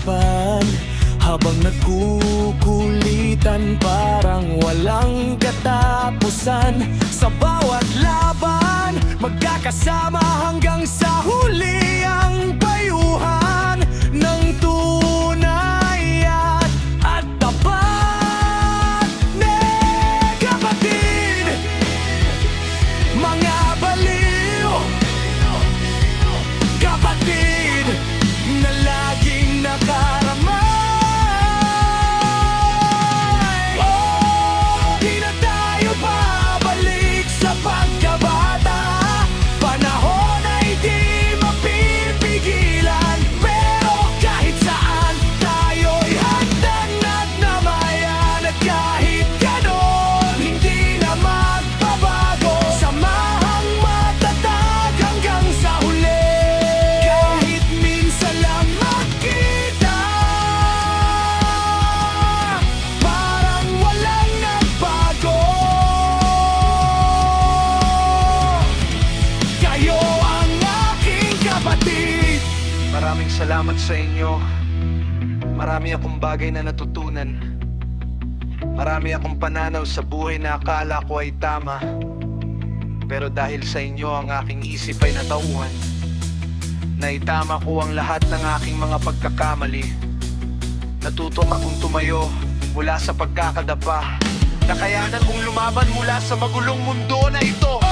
harapan, habang nagkukulitan parang walang katapusan. Sa bawat laban, magkakasama hanggang sa huli ang payuhan ng tunay at tapat na kapatid. Mga baliw, kapatid na laging nakaramay. Di na tayo babalik sa pagkabata, panahon ay di mapipigilan. Pero kahit saan tayo'y hagdan at namayan, at kahit ganon hindi na magbabago. Samahang matatag hanggang sa huli, kahit minsan lang magkita, parang walang nagbago. Kayo ang aking kapatid. Maraming salamat sa inyo. Marami akong bagay na natutunan. Marami akong pananaw sa buhay na akala ko ay tama. Pero dahil sa inyo ang aking isip ay natauhan. Naitama ko ang lahat ng aking mga pagkakamali. Natuto akong tumayo mula sa pagkakadapa. Nakayanan kong lumaban mula sa magulong mundo na ito.